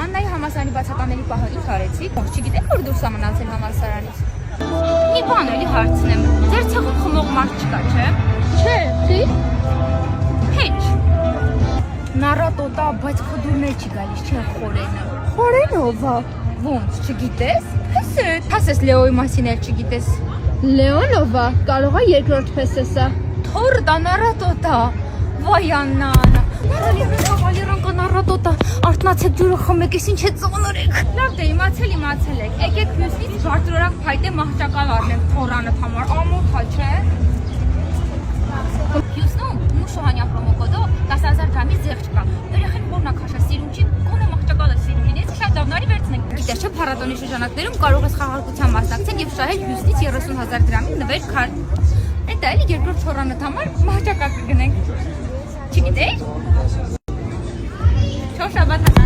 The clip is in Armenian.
Աննայի համալսարանի բացակաների պահանջի արեցի, չգիտեք որ դուրս ամնացել համալսարանից։ Մի բան էլի հարցնեմ, ձեր ցեղում խմող մարդ չկա, չէ։ Չէ, խի։ Հեչ։ Նարատոտա, բայց խդուրներ չի գալիս, չէ խորենը։ Խորեն ով է։ Ոնց, չգիտես։ Հասես Լեոյի մասին էլ չգիտես։ Լեոն ով է, կարող է երկրորդ փեսեսա։ Թորտա, նարատոտա։ Վայ Աննան։ Վալերանկա նարատոտա, արտնացեք ջուրը խմեք, ես ինչ է ծոնորեք։ Լավ դե, իմացել եք, եկեք հյուսնից բարձրորակ փայտե մահճակալ առնենք թորանդ համար, ամոթա չէ։ Հյուսնում, մուշոհանյան պրոմոկոդով 10,000 դրամից ձեղ չկա։ Երեխեն որնա քաշա սիրուն չի, կոնը մահճակալը սիրուն լինեց, շատ դավնարի վերցնենք։ Գիտես չէ, փառատոնի շրջանակներում կարող ես խաղարկության մասնակցել եւ շահել հյուսնից 30,000 դրամի նվեր քար։ Էդ էլի երկրորդ թորանդ համար մահճակալ կգնենք։ Չգիտեք։ Շաբաթ